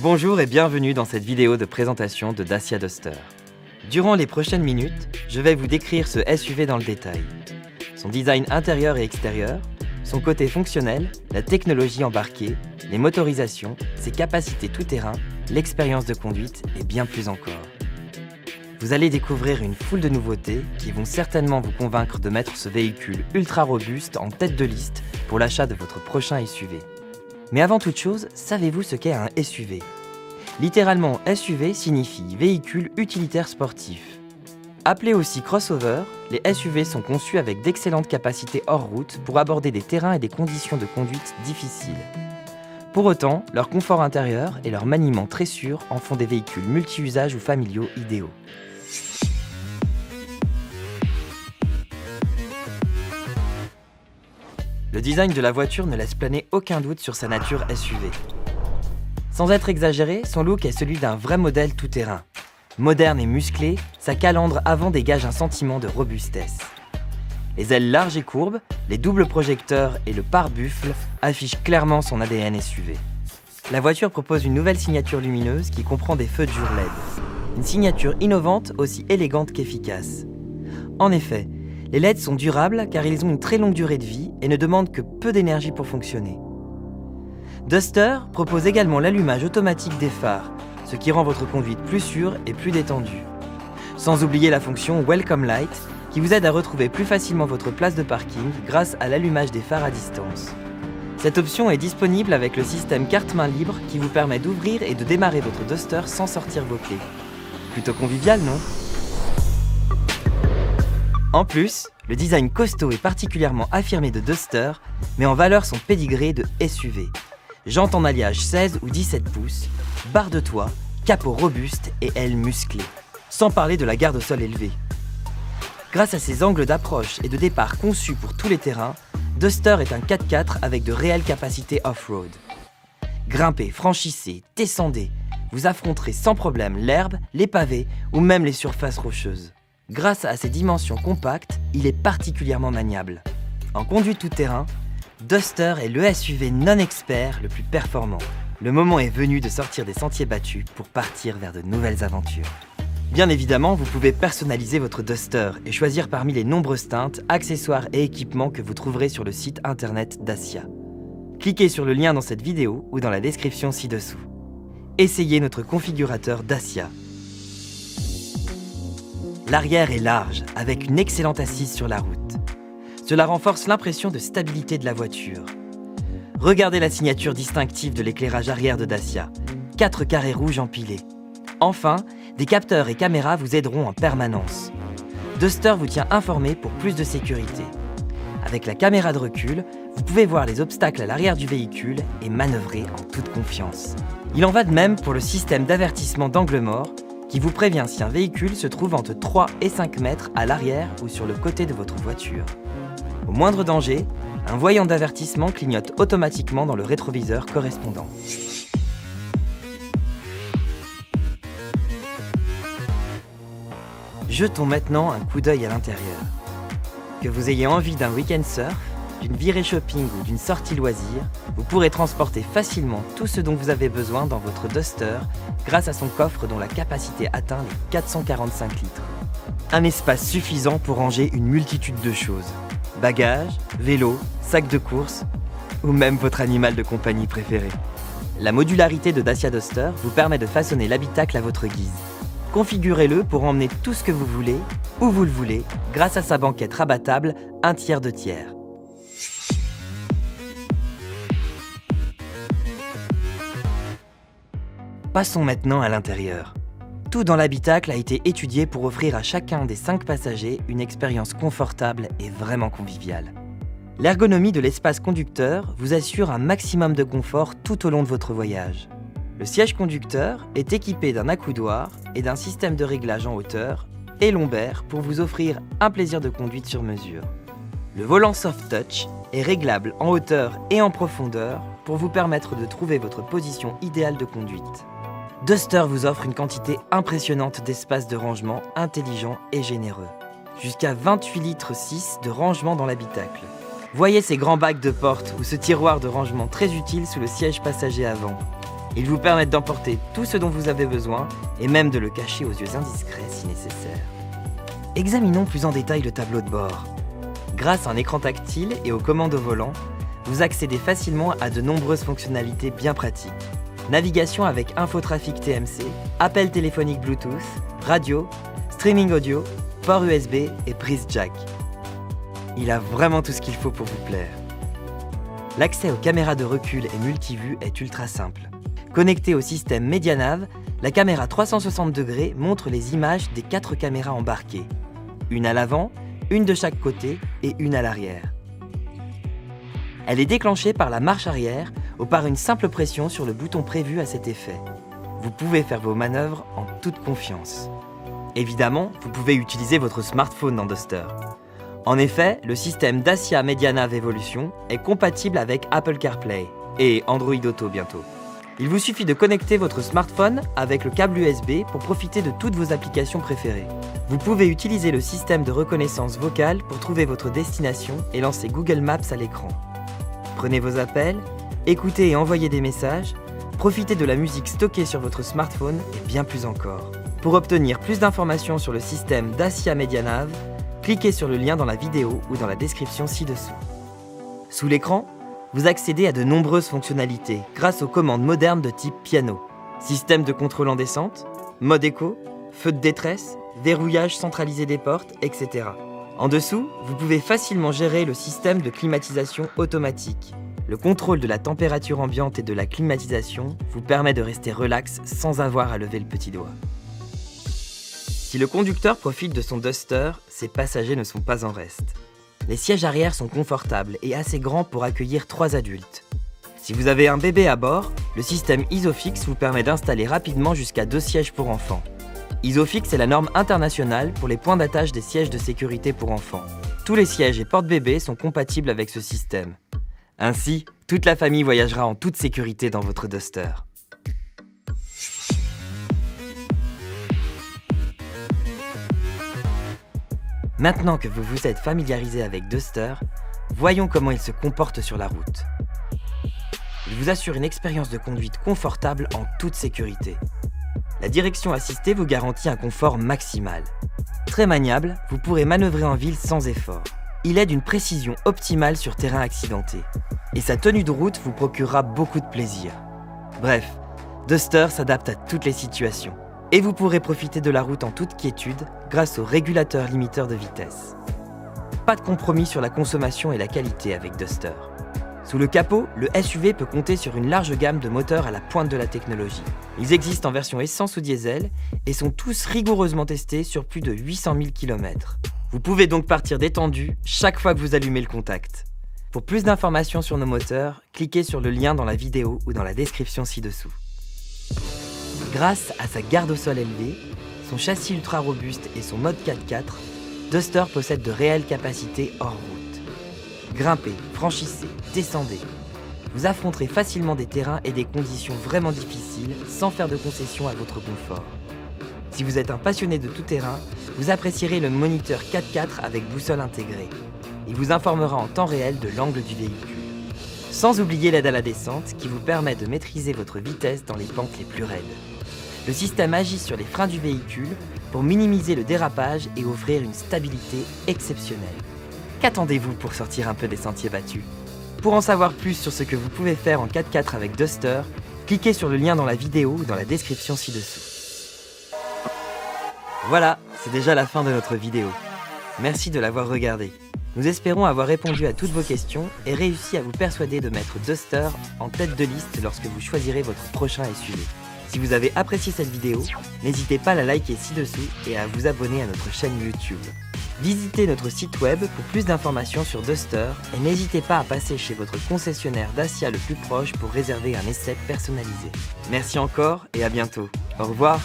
Bonjour et bienvenue dans cette vidéo de présentation de Dacia Duster. Durant les prochaines minutes, je vais vous décrire ce SUV dans le détail. Son design intérieur et extérieur, son côté fonctionnel, la technologie embarquée, les motorisations, ses capacités tout-terrain, l'expérience de conduite et bien plus encore. Vous allez découvrir une foule de nouveautés qui vont certainement vous convaincre de mettre ce véhicule ultra robuste en tête de liste pour l'achat de votre prochain SUV. Mais avant toute chose, savez-vous ce qu'est un SUV ? Littéralement, SUV signifie véhicule utilitaire sportif. Appelés aussi crossover, les SUV sont conçus avec d'excellentes capacités hors route pour aborder des terrains et des conditions de conduite difficiles. Pour autant, leur confort intérieur et leur maniement très sûr en font des véhicules multi-usages ou familiaux idéaux. Le design de la voiture ne laisse planer aucun doute sur sa nature SUV. Sans être exagéré, son look est celui d'un vrai modèle tout-terrain. Moderne et musclé, sa calandre avant dégage un sentiment de robustesse. Les ailes larges et courbes, les doubles projecteurs et le pare-buffle affichent clairement son ADN SUV. La voiture propose une nouvelle signature lumineuse qui comprend des feux durs LED. Une signature innovante aussi élégante qu'efficace. En effet, les LED sont durables car ils ont une très longue durée de vie et ne demandent que peu d'énergie pour fonctionner. Duster propose également l'allumage automatique des phares, ce qui rend votre conduite plus sûre et plus détendue. Sans oublier la fonction Welcome Light, qui vous aide à retrouver plus facilement votre place de parking grâce à l'allumage des phares à distance. Cette option est disponible avec le système carte-main libre qui vous permet d'ouvrir et de démarrer votre Duster sans sortir vos clés. Plutôt convivial, non ? En plus, le design costaud et particulièrement affirmé de Duster met en valeur son pédigré de SUV. Jantes en alliage 16 ou 17 pouces, barre de toit, capot robuste et ailes musclées. Sans parler de la garde au sol élevée. Grâce à ses angles d'approche et de départ conçus pour tous les terrains, Duster est un 4x4 avec de réelles capacités off-road. Grimpez, franchissez, descendez, vous affronterez sans problème l'herbe, les pavés ou même les surfaces rocheuses. Grâce à ses dimensions compactes, il est particulièrement maniable. En conduite tout-terrain, Duster est le SUV non-expert le plus performant. Le moment est venu de sortir des sentiers battus pour partir vers de nouvelles aventures. Bien évidemment, vous pouvez personnaliser votre Duster et choisir parmi les nombreuses teintes, accessoires et équipements que vous trouverez sur le site internet Dacia. Cliquez sur le lien dans cette vidéo ou dans la description ci-dessous. Essayez notre configurateur Dacia. L'arrière est large, avec une excellente assise sur la route. Cela renforce l'impression de stabilité de la voiture. Regardez la signature distinctive de l'éclairage arrière de Dacia. 4 carrés rouges empilés. Enfin, des capteurs et caméras vous aideront en permanence. Duster vous tient informé pour plus de sécurité. Avec la caméra de recul, vous pouvez voir les obstacles à l'arrière du véhicule et manœuvrer en toute confiance. Il en va de même pour le système d'avertissement d'angle mort, qui vous prévient si un véhicule se trouve entre 3 et 5 mètres à l'arrière ou sur le côté de votre voiture. Au moindre danger, un voyant d'avertissement clignote automatiquement dans le rétroviseur correspondant. Jetons maintenant un coup d'œil à l'intérieur. Que vous ayez envie d'un week-end surf, d'une virée shopping ou d'une sortie loisir, vous pourrez transporter facilement tout ce dont vous avez besoin dans votre Duster grâce à son coffre dont la capacité atteint les 445 litres. Un espace suffisant pour ranger une multitude de choses. Bagages, vélos, sacs de course ou même votre animal de compagnie préféré. La modularité de Dacia Duster vous permet de façonner l'habitacle à votre guise. Configurez-le pour emmener tout ce que vous voulez, où vous le voulez, grâce à sa banquette rabattable 1/3 de tiers. Passons maintenant à l'intérieur. Tout dans l'habitacle a été étudié pour offrir à chacun des 5 passagers une expérience confortable et vraiment conviviale. L'ergonomie de l'espace conducteur vous assure un maximum de confort tout au long de votre voyage. Le siège conducteur est équipé d'un accoudoir et d'un système de réglage en hauteur et lombaire pour vous offrir un plaisir de conduite sur mesure. Le volant Soft Touch est réglable en hauteur et en profondeur pour vous permettre de trouver votre position idéale de conduite. Duster vous offre une quantité impressionnante d'espace de rangement intelligent et généreux. Jusqu'à 28 litres 6 de rangement dans l'habitacle. Voyez ces grands bacs de porte ou ce tiroir de rangement très utile sous le siège passager avant. Ils vous permettent d'emporter tout ce dont vous avez besoin et même de le cacher aux yeux indiscrets si nécessaire. Examinons plus en détail le tableau de bord. Grâce à un écran tactile et aux commandes au volant, vous accédez facilement à de nombreuses fonctionnalités bien pratiques. Navigation avec infotrafic TMC, appel téléphonique Bluetooth, radio, streaming audio, port USB et prise jack. Il a vraiment tout ce qu'il faut pour vous plaire. L'accès aux caméras de recul et multivue est ultra simple. Connectée au système MediaNav, la caméra 360 degrés montre les images des 4 caméras embarquées. Une à l'avant, une de chaque côté et une à l'arrière. Elle est déclenchée par la marche arrière ou par une simple pression sur le bouton prévu à cet effet. Vous pouvez faire vos manœuvres en toute confiance. Évidemment, vous pouvez utiliser votre smartphone dans Duster. En effet, le système Dacia MediaNav Evolution est compatible avec Apple CarPlay et Android Auto bientôt. Il vous suffit de connecter votre smartphone avec le câble USB pour profiter de toutes vos applications préférées. Vous pouvez utiliser le système de reconnaissance vocale pour trouver votre destination et lancer Google Maps à l'écran. Prenez vos appels, écoutez et envoyez des messages, profitez de la musique stockée sur votre smartphone et bien plus encore. Pour obtenir plus d'informations sur le système Dacia MediaNav, cliquez sur le lien dans la vidéo ou dans la description ci-dessous. Sous l'écran, vous accédez à de nombreuses fonctionnalités grâce aux commandes modernes de type piano. Système de contrôle en descente, mode éco, feu de détresse, verrouillage centralisé des portes, etc. En dessous, vous pouvez facilement gérer le système de climatisation automatique. Le contrôle de la température ambiante et de la climatisation vous permet de rester relax sans avoir à lever le petit doigt. Si le conducteur profite de son Duster, ses passagers ne sont pas en reste. Les sièges arrière sont confortables et assez grands pour accueillir 3 adultes. Si vous avez un bébé à bord, le système Isofix vous permet d'installer rapidement jusqu'à 2 sièges pour enfants. Isofix est la norme internationale pour les points d'attache des sièges de sécurité pour enfants. Tous les sièges et porte-bébés sont compatibles avec ce système. Ainsi, toute la famille voyagera en toute sécurité dans votre Duster. Maintenant que vous vous êtes familiarisé avec Duster, voyons comment il se comporte sur la route. Il vous assure une expérience de conduite confortable en toute sécurité. La direction assistée vous garantit un confort maximal. Très maniable, vous pourrez manœuvrer en ville sans effort. Il est d'une précision optimale sur terrain accidenté. Et sa tenue de route vous procurera beaucoup de plaisir. Bref, Duster s'adapte à toutes les situations. Et vous pourrez profiter de la route en toute quiétude grâce au régulateur limiteur de vitesse. Pas de compromis sur la consommation et la qualité avec Duster. Sous le capot, le SUV peut compter sur une large gamme de moteurs à la pointe de la technologie. Ils existent en version essence ou diesel et sont tous rigoureusement testés sur plus de 800 000 km. Vous pouvez donc partir détendu chaque fois que vous allumez le contact. Pour plus d'informations sur nos moteurs, cliquez sur le lien dans la vidéo ou dans la description ci-dessous. Grâce à sa garde au sol élevée, son châssis ultra robuste et son mode 4x4, Duster possède de réelles capacités hors route. Grimpez, franchissez, descendez. Vous affronterez facilement des terrains et des conditions vraiment difficiles sans faire de concessions à votre confort. Si vous êtes un passionné de tout-terrain, vous apprécierez le moniteur 4x4 avec boussole intégrée. Il vous informera en temps réel de l'angle du véhicule. Sans oublier l'aide à la descente qui vous permet de maîtriser votre vitesse dans les pentes les plus raides. Le système agit sur les freins du véhicule pour minimiser le dérapage et offrir une stabilité exceptionnelle. Qu'attendez-vous pour sortir un peu des sentiers battus ? Pour en savoir plus sur ce que vous pouvez faire en 4x4 avec Duster, cliquez sur le lien dans la vidéo ou dans la description ci-dessous. Voilà, c'est déjà la fin de notre vidéo. Merci de l'avoir regardée. Nous espérons avoir répondu à toutes vos questions et réussi à vous persuader de mettre Duster en tête de liste lorsque vous choisirez votre prochain SUV. Si vous avez apprécié cette vidéo, n'hésitez pas à la liker ci-dessous et à vous abonner à notre chaîne YouTube. Visitez notre site web pour plus d'informations sur Duster et n'hésitez pas à passer chez votre concessionnaire Dacia le plus proche pour réserver un essai personnalisé. Merci encore et à bientôt. Au revoir.